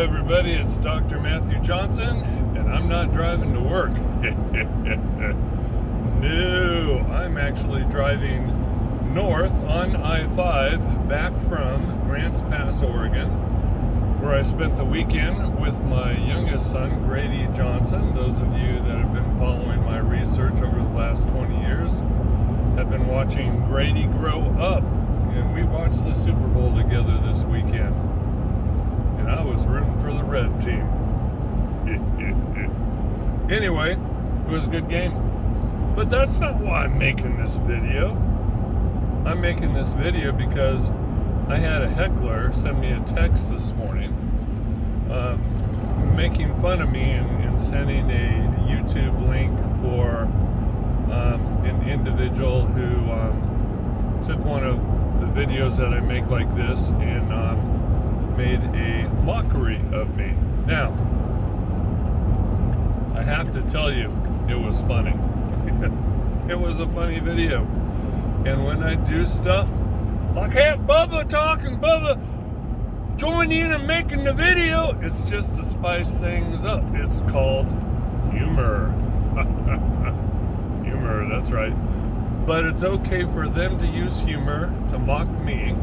everybody, it's Dr. Matthew Johnson, and I'm not driving to work. No, I'm actually driving north on I-5 back from Grants Pass, Oregon, where I spent the weekend with my youngest son, Grady Johnson. Those of you that have been following my research over the last 20 years have been watching Grady grow up, and we watched the Super Bowl together this weekend. And I was rooting for the red team. Anyway, it was a good game. But that's not why I'm making this video. I'm making this video because I had a heckler send me a text this morning making fun of me and sending a YouTube link for an individual who took one of the videos that I make like this and made a mockery of me. Now, I have to tell you, it was funny. It was a funny video. And when I do stuff, like have Bubba talking, Bubba join in and making the video, it's just to spice things up. It's called humor. Humor, that's right. But it's okay for them to use humor to mock me,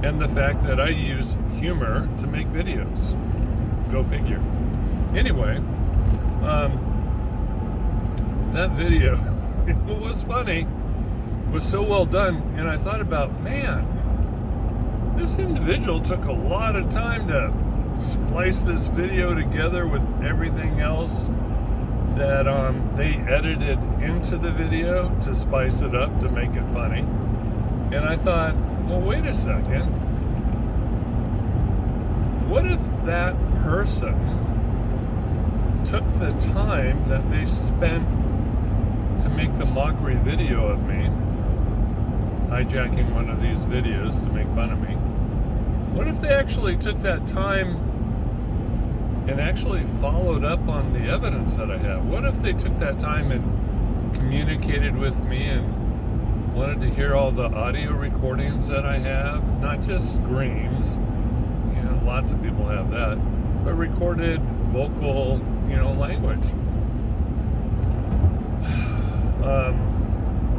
and the fact that I use humor to make videos. Go figure. Anyway, that video, it was funny, was so well done, and I thought about, man, this individual took a lot of time to splice this video together with everything else that they edited into the video to spice it up to make it funny. And I thought, well, wait a second. What if that person took the time that they spent to make the mockery video of me, hijacking one of these videos to make fun of me? What if they actually took that time and actually followed up on the evidence that I have? What if they took that time and communicated with me and wanted to hear all the audio recordings that I have, not just screams, you know, lots of people have that, but recorded vocal, you know, language.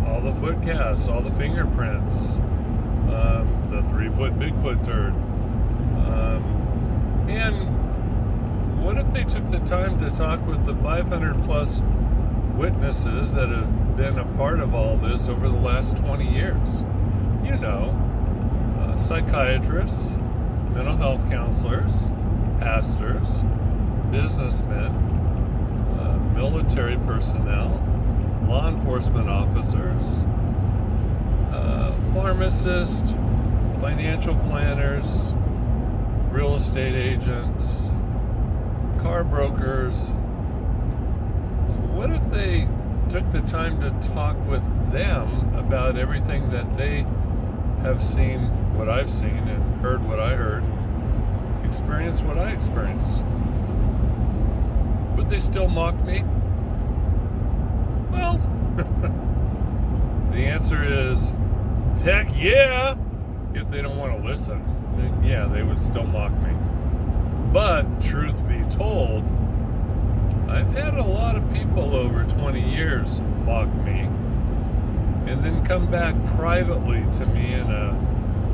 All the foot casts, all the fingerprints, the 3-foot Bigfoot turd. And what if they took the time to talk with the 500 plus witnesses that have been a part of all this over the last 20 years? You know, psychiatrists, mental health counselors, pastors, businessmen, military personnel, law enforcement officers, pharmacists, financial planners, real estate agents, car brokers. What if they took the time to talk with them about everything that they have seen, what I've seen, and heard what I heard, and experienced what I experienced? Would they still mock me? Well, the answer is, heck yeah! If they don't want to listen, then yeah, they would still mock me. But, truth be told, I've had a lot of people over 20 years mock me, and then come back privately to me in a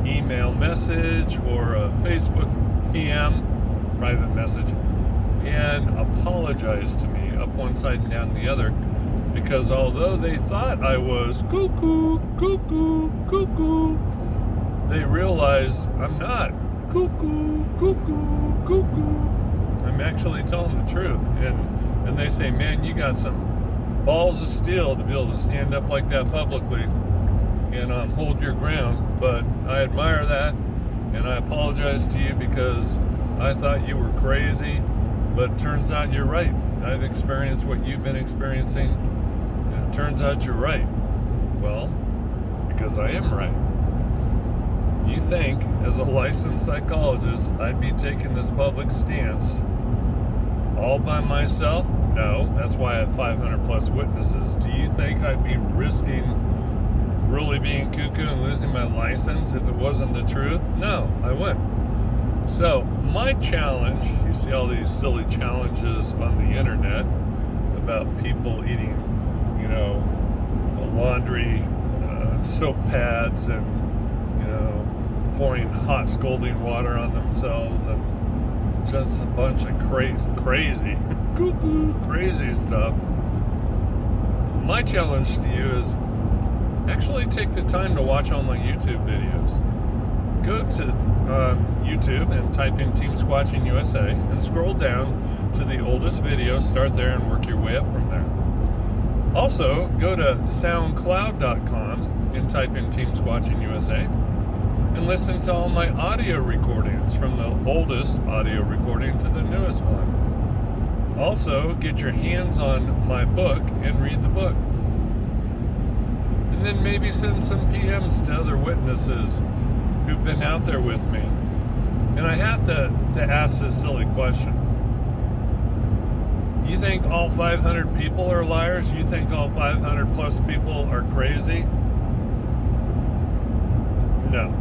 email message or a Facebook PM, private message, and apologize to me up one side and down the other, because although they thought I was cuckoo, cuckoo, cuckoo, they realize I'm not cuckoo, cuckoo, cuckoo. I'm actually telling the truth. And they say, man, you got some balls of steel to be able to stand up like that publicly and hold your ground. But I admire that, and I apologize to you because I thought you were crazy, but it turns out you're right. I've experienced what you've been experiencing, and it turns out you're right. Well, because I am right. You think, as a licensed psychologist, I'd be taking this public stance all by myself? No, that's why I have 500 plus witnesses. Do you think I'd be risking really being cuckoo and losing my license if it wasn't the truth? No, I wouldn't. So, my challenge, you see all these silly challenges on the internet about people eating, laundry, soap pads, and, pouring hot scalding water on themselves, and just a bunch of crazy, cuckoo, crazy stuff. My challenge to you is actually take the time to watch all my YouTube videos. Go to YouTube and type in Team Squatching USA and scroll down to the oldest video, start there and work your way up from there. Also, go to soundcloud.com and type in Team Squatching USA and listen to all my audio recordings, from the oldest audio recording to the newest one. Also, get your hands on my book and read the book. And then maybe send some PMs to other witnesses who've been out there with me. And I have to ask this silly question. You think all 500 people are liars? You think all 500 plus people are crazy? No,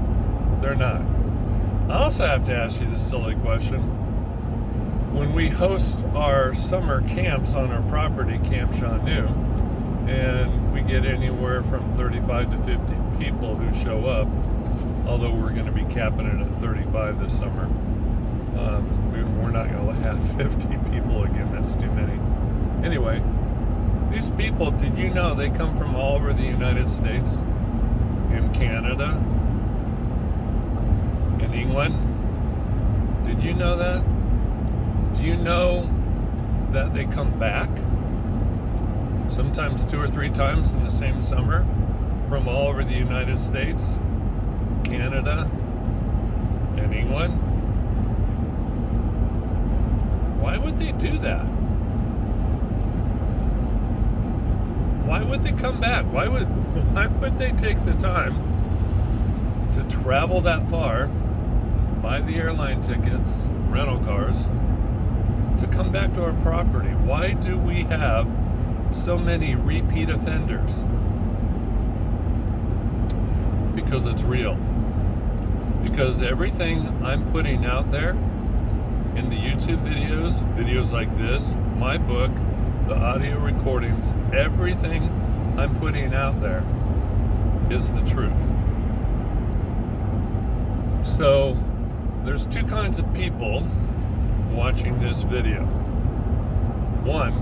they're not. I also have to ask you this silly question. When we host our summer camps on our property, Camp Shawnee, and we get anywhere from 35 to 50 people who show up, although we're going to be capping it at 35 this summer. We're not going to have 50 people again. That's too many. Anyway, these people, did you know they come from all over the United States, in Canada, in England? Did you know that? Do you know that they come back sometimes 2 or 3 times in the same summer from all over the United States, Canada, and England? Why would they do that? Why would they come back? Why would they take the time to travel that far, buy the airline tickets, rental cars, to come back to our property? Why do we have so many repeat offenders? Because it's real. Because everything I'm putting out there in the YouTube videos like this, my book, the audio recordings, everything I'm putting out there is the truth. So there's 2 kinds of people watching this video. One,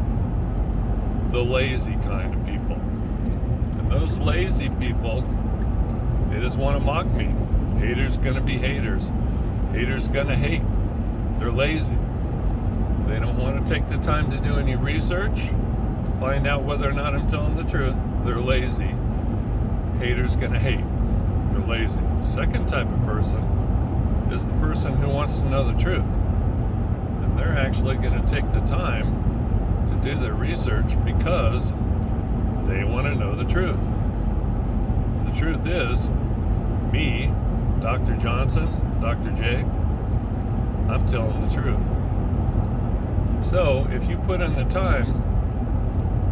the lazy kind of people. And those lazy people, they just want to mock me. Haters gonna be haters. Haters gonna hate. They're lazy. They don't want to take the time to do any research to find out whether or not I'm telling the truth. They're lazy. Haters gonna hate. They're lazy. The second type of person is the person who wants to know the truth. And they're actually going to take the time to do their research because they want to know the truth. The truth is, me, Dr. Johnson, Dr. J, I'm telling the truth. So if you put in the time,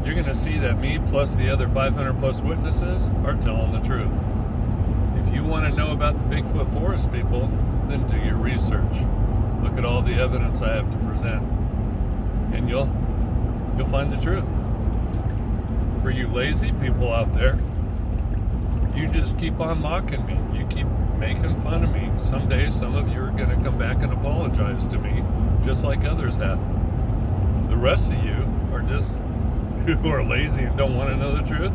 you're going to see that me plus the other 500 plus witnesses are telling the truth. If you want to know about the Bigfoot forest people, then do your research. Look at all the evidence I have to present, and you'll find the truth. For you lazy people out there, you just keep on mocking me. You keep making fun of me. Someday, some of you are going to come back and apologize to me, just like others have. The rest of you are just who are lazy and don't want to know the truth.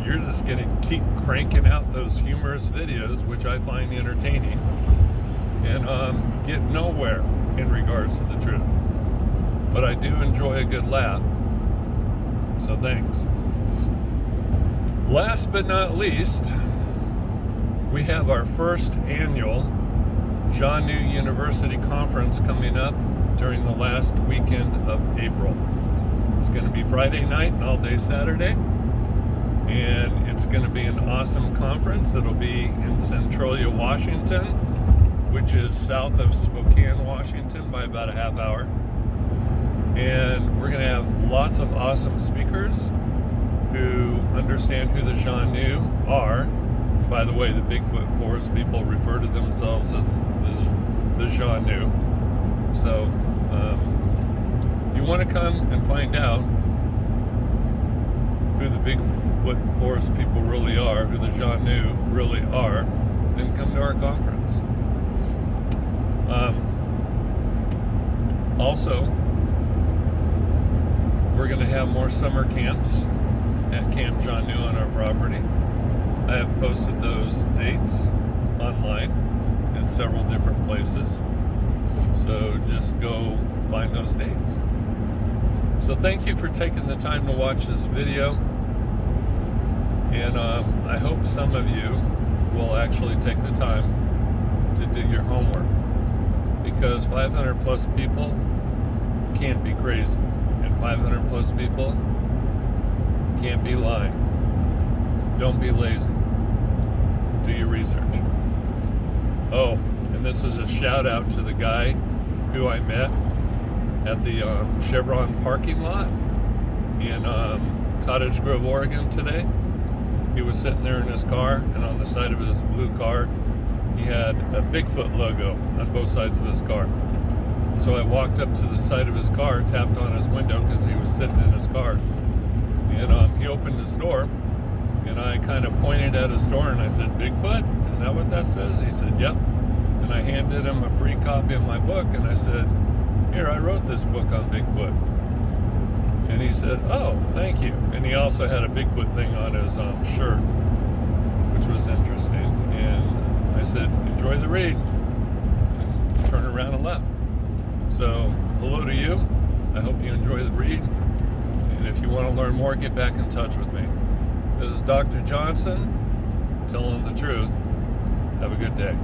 You're just going to keep cranking out those humorous videos, which I find entertaining, and get nowhere in regards to the truth. But I do enjoy a good laugh, so thanks. Last but not least, we have our first annual Shawnee University Conference coming up during the last weekend of April. It's going to be Friday night and all day Saturday, and it's going to be an awesome conference. It'll be in Centralia, Washington, which is south of Spokane, Washington by about a half hour. And we're going to have lots of awesome speakers who understand who the Shawnee are. By the way, the Bigfoot forest people refer to themselves as the Janu. So you want to come and find out who the Bigfoot forest people really are, who the Janu really are, then come to our conference. Also, we're going to have more summer camps at Camp Janu on our property. I have posted those dates online in several different places. So just go find those dates. So thank you for taking the time to watch this video. And I hope some of you will actually take the time to do your homework. Because 500 plus people can't be crazy. And 500 plus people can't be lying. Don't be lazy. Do your research. Oh, and this is a shout out to the guy who I met at the Chevron parking lot in Cottage Grove, Oregon today. He was sitting there in his car, and on the side of his blue car, he had a Bigfoot logo on both sides of his car. So I walked up to the side of his car, tapped on his window because he was sitting in his car, and he opened his door, and I kind of pointed at his door and I said, "Bigfoot? Is that what that says?" He said, "Yep." And I handed him a free copy of my book, and I said, "Here, I wrote this book on Bigfoot." And he said, "Oh, thank you." And he also had a Bigfoot thing on his shirt, which was interesting. And I said, "Enjoy the read." And turned around and left. So, hello to you. I hope you enjoy the read. And if you want to learn more, get back in touch with me. This is Dr. Johnson, telling the truth. Have a good day.